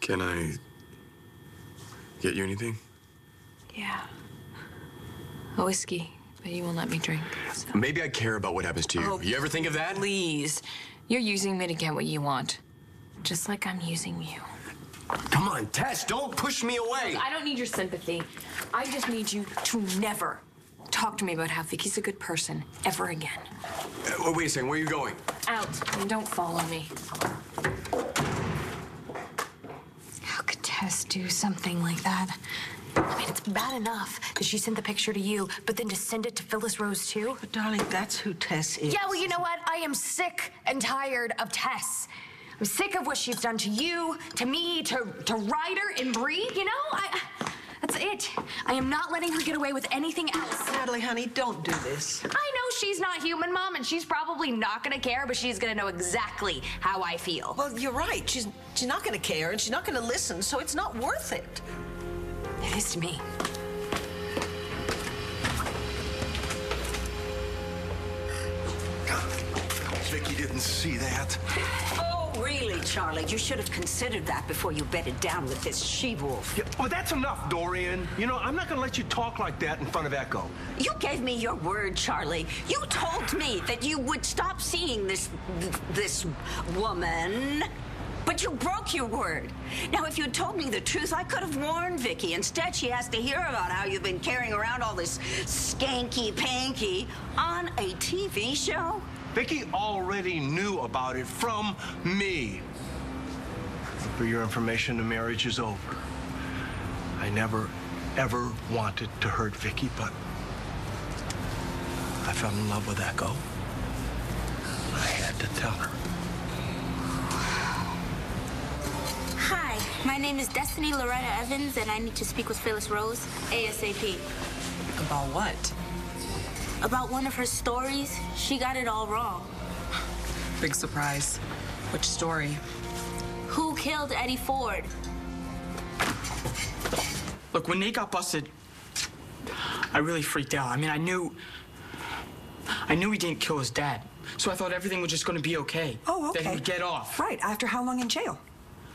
Can I get you anything? Yeah. A whiskey, but you won't let me drink. So. Maybe I care about what happens to you. Oh, you ever think of that? Please. You're using me to get what you want. Just like I'm using you. Come on, Tess, don't push me away. Look, I don't need your sympathy. I just need you to never talk to me about how Vicky's a good person ever again. Wait a second, where are you going? Out, and don't follow me. How could Tess do something like that? I mean, it's bad enough that she sent the picture to you, but then to send it to Phyllis Rose, too? But, darling, that's who Tess is. Yeah, well, you know what? I am sick and tired of Tess. I'm sick of what she's done to you, to me, to Ryder and Bree, you know? That's it. I am not letting her get away with anything else. Natalie, honey, don't do this. I know she's not human, Mom, and she's probably not gonna care, but she's gonna know exactly how I feel. Well, you're right. She's not gonna care, and she's not gonna listen, so it's not worth it. It is to me. Vicky didn't see that. Oh, really, Charlie? You should have considered that before you bedded down with this she-wolf. Yeah, well, that's enough, Dorian. You know, I'm not gonna let you talk like that in front of Echo. You gave me your word, Charlie. You told me that you would stop seeing this woman. But you broke your word. Now, if you'd told me the truth, I could have warned Vicky. Instead, she has to hear about how you've been carrying around all this skanky-panky on a TV show. Vicky already knew about it from me. For your information, the marriage is over. I never, ever wanted to hurt Vicky, but I fell in love with Echo. I had to tell her. Hi, my name is Destiny Loretta Evans, and I need to speak with Phyllis Rose, ASAP. About what? About one of her stories. She got it all wrong. Big surprise. Which story? Who killed Eddie Ford? Look, when Nate got busted, I really freaked out. I mean, I knew he didn't kill his dad. So I thought everything was just going to be okay. Oh, okay. That he would get off. Right, after how long in jail?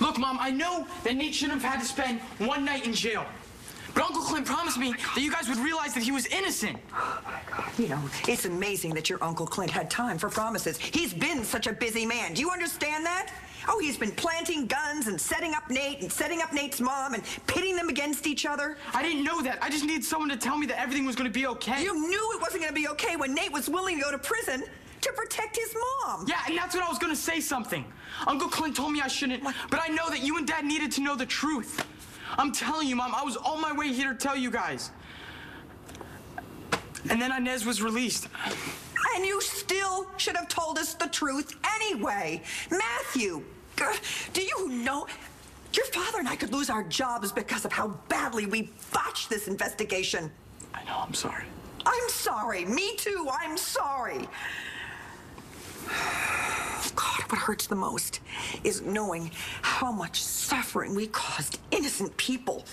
Look, Mom, I know that Nate shouldn't have had to spend one night in jail. But Uncle Clint promised me that you guys would realize that he was innocent. Oh, my God. You know, it's amazing that your Uncle Clint had time for promises. He's been such a busy man. Do you understand that? Oh, he's been planting guns and setting up Nate and setting up Nate's mom and pitting them against each other. I didn't know that. I just needed someone to tell me that everything was going to be okay. You knew it wasn't going to be okay when Nate was willing to go to prison to protect his mom. Yeah, and that's what I was going to say something. Uncle Clint told me I shouldn't, but I know that you and Dad needed to know the truth. I'm telling you, Mom, I was on my way here to tell you guys. And then Inez was released. And you still should have told us the truth anyway. Matthew, do you know your father and I could lose our jobs because of how badly we botched this investigation? I know, I'm sorry. I'm sorry. Me too. I'm sorry. God, what hurts the most is knowing how much suffering we caused innocent people.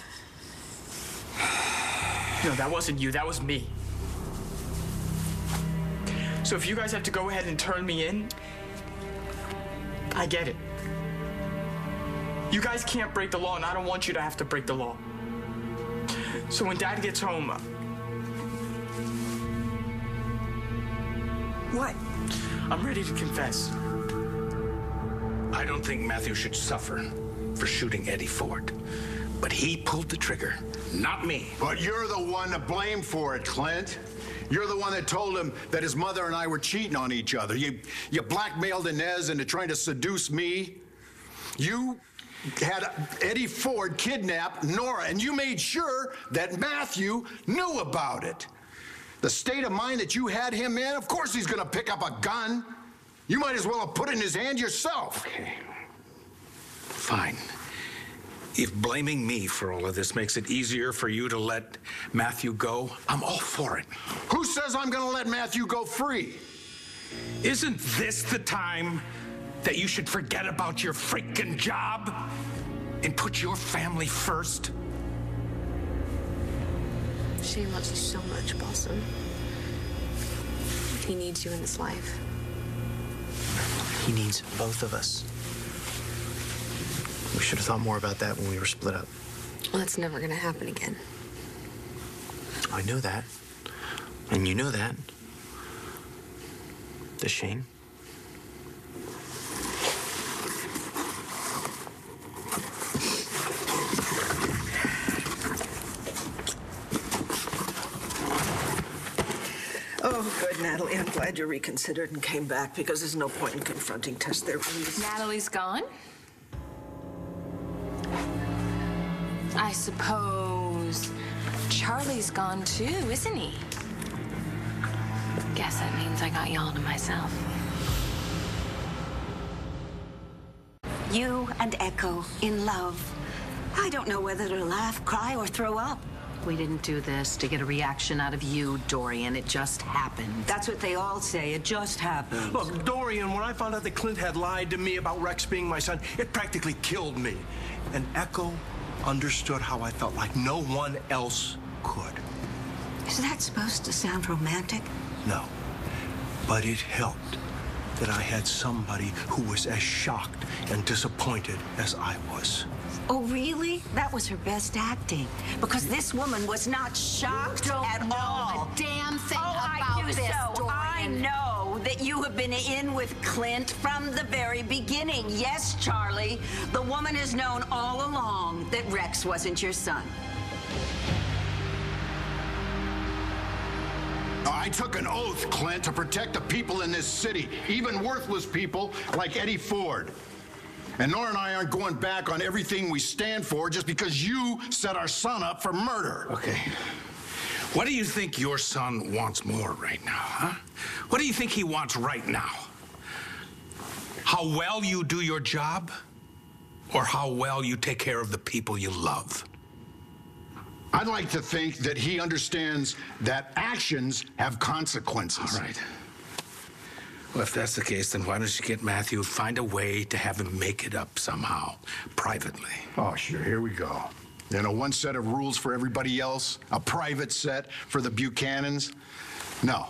No, that wasn't you. That was me. So if you guys have to go ahead and turn me in, I get it. You guys can't break the law, and I don't want you to have to break the law. So when Dad gets home... What? I'm ready to confess. I don't think Matthew should suffer for shooting Eddie Ford. But he pulled the trigger, not me. But you're the one to blame for it, Clint. You're the one that told him that his mother and I were cheating on each other. You blackmailed Inez into trying to seduce me. You had Eddie Ford kidnap Nora, and you made sure that Matthew knew about it. The state of mind that you had him in, of course he's gonna pick up a gun. You might as well have put it in his hand yourself. Okay. Fine. If blaming me for all of this makes it easier for you to let Matthew go, I'm all for it. Who says I'm gonna let Matthew go free? Isn't this the time that you should forget about your freaking job and put your family first? Shane loves you so much, Blossom. He needs you in his life. He needs both of us. We should have thought more about that when we were split up. Well, that's never gonna happen again. I know that. And you know that. The Shane. Oh, good, Natalie. I'm glad you reconsidered and came back because there's no point in confronting Tess. There is. Natalie's gone? I suppose Charlie's gone too, isn't he? Guess that means I got y'all to myself. You and Echo in love. I don't know whether to laugh, cry, or throw up. We didn't do this to get a reaction out of you, Dorian. It just happened. That's what they all say. It just happened. Look, Dorian, when I found out that Clint had lied to me about Rex being my son, it practically killed me. And Echo understood how I felt like no one else could. Is that supposed to sound romantic? No. But it helped that I had somebody who was as shocked and disappointed as I was. Oh, really? That was her best acting. Because this woman was not shocked at all. A damn thing I about do this, so. Dorian. I know that you have been in with Clint from the very beginning. Yes, Charlie. The woman has known all along that Rex wasn't your son. I took an oath, Clint, to protect the people in this city, even worthless people like Eddie Ford. And Nora and I aren't going back on everything we stand for just because you set our son up for murder. Okay. What do you think your son wants more right now, huh? What do you think he wants right now? How well you do your job, or how well you take care of the people you love? I'd like to think that he understands that actions have consequences. All right. Well, if that's the case, then why don't you get Matthew, find a way to have him make it up somehow, privately. Oh, sure, here we go. You know, one set of rules for everybody else, a private set for the Buchanans. No,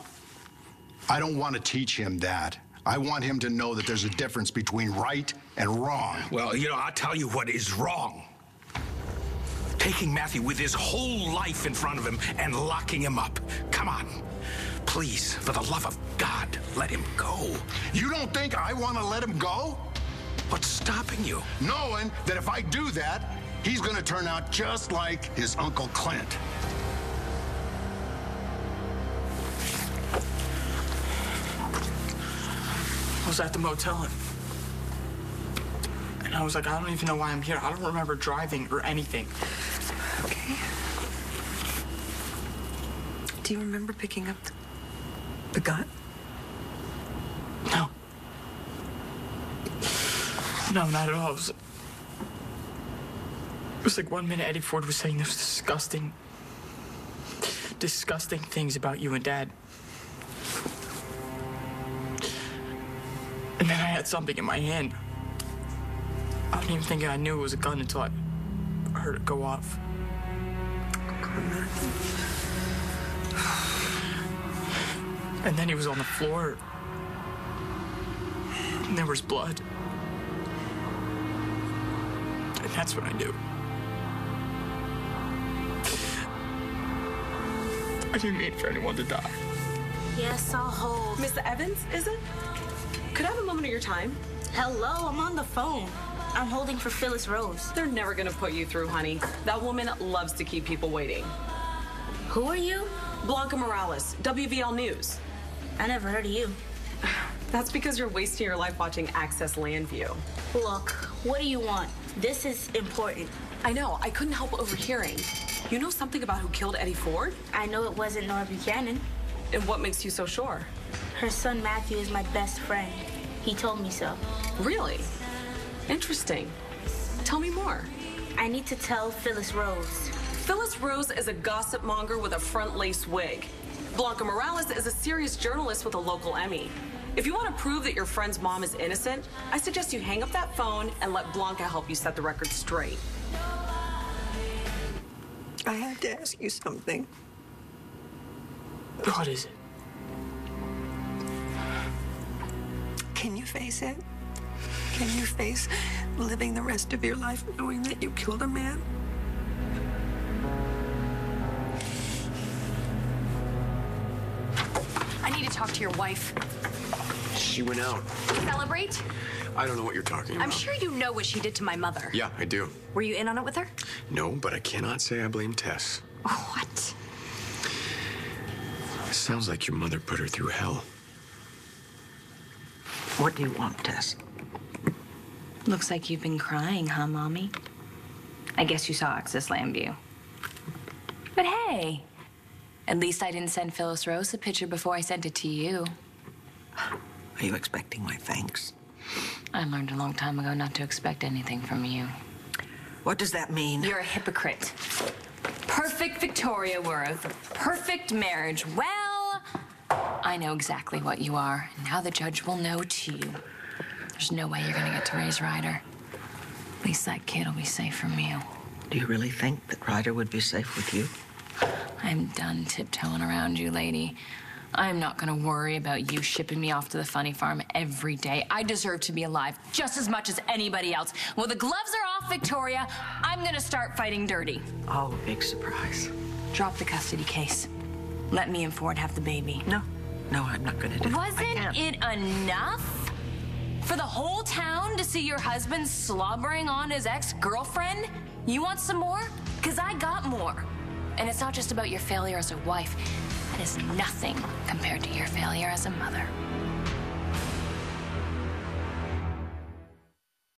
I don't want to teach him that. I want him to know that there's a difference between right and wrong. Well, you know, I'll tell you what is wrong. Taking Matthew with his whole life in front of him and locking him up. Come on. Please, for the love of God, let him go. You don't think I want to let him go? What's stopping you? Knowing that if I do that, he's going to turn out just like his Uncle Clint. I was at the motel and I was like, I don't even know why I'm here. I don't remember driving or anything. Okay. Do you remember picking up the gun? No. No, not at all. It was like 1 minute Eddie Ford was saying those disgusting things about you and Dad. And then I had something in my hand. I don't even think I knew it was a gun until I heard it go off. And then he was on the floor. And there was blood. And that's what I knew. I didn't mean for anyone to die. Yes, I'll hold. Miss Evans, is it? Could I have a moment of your time? Hello, I'm on the phone. I'm holding for Phyllis Rose. They're never gonna put you through, honey. That woman loves to keep people waiting. Who are you? Blanca Morales, WVL News. I never heard of you. That's because you're wasting your life watching Access Landview. Look, what do you want? This is important. I know, I couldn't help overhearing. You know something about who killed Eddie Ford? I know it wasn't Nora Buchanan. And what makes you so sure? Her son Matthew is my best friend. He told me so. Really? Interesting. Tell me more. I need to tell Phyllis Rose. Phyllis Rose is a gossip monger with a front-lace wig. Blanca Morales is a serious journalist with a local Emmy. If you want to prove that your friend's mom is innocent, I suggest you hang up that phone and let Blanca help you set the record straight. I have to ask you something. What is it? Can you face it? Can you face living the rest of your life knowing that you killed a man? I need to talk to your wife. She went out. Celebrate? I don't know what you're talking about. I'm sure you know what she did to my mother. Yeah, I do. Were you in on it with her? No, but I cannot say I blame Tess. What? Sounds like your mother put her through hell. What do you want, Tess? Looks like you've been crying, huh, Mommy? I guess you saw Access Lambview. But hey, at least I didn't send Phyllis Rose a picture before I sent it to you. Are you expecting my thanks? I learned a long time ago not to expect anything from you. What does that mean? You're a hypocrite. Perfect Victoria Worth. Perfect marriage. Well, I know exactly what you are. And now the judge will know too. There's no way you're gonna get to raise Ryder. At least that kid will be safe from you. Do you really think that Ryder would be safe with you? I'm done tiptoeing around you, lady. I'm not gonna worry about you shipping me off to the funny farm every day. I deserve to be alive just as much as anybody else. Well, the gloves are off, Victoria. I'm gonna start fighting dirty. Oh, big surprise. Drop the custody case. Let me and Ford have the baby. No, I'm not gonna do it. Wasn't it enough for the whole town to see your husband slobbering on his ex-girlfriend? You want some more? 'Cause I got more. And it's not just about your failure as a wife. That is nothing compared to your failure as a mother.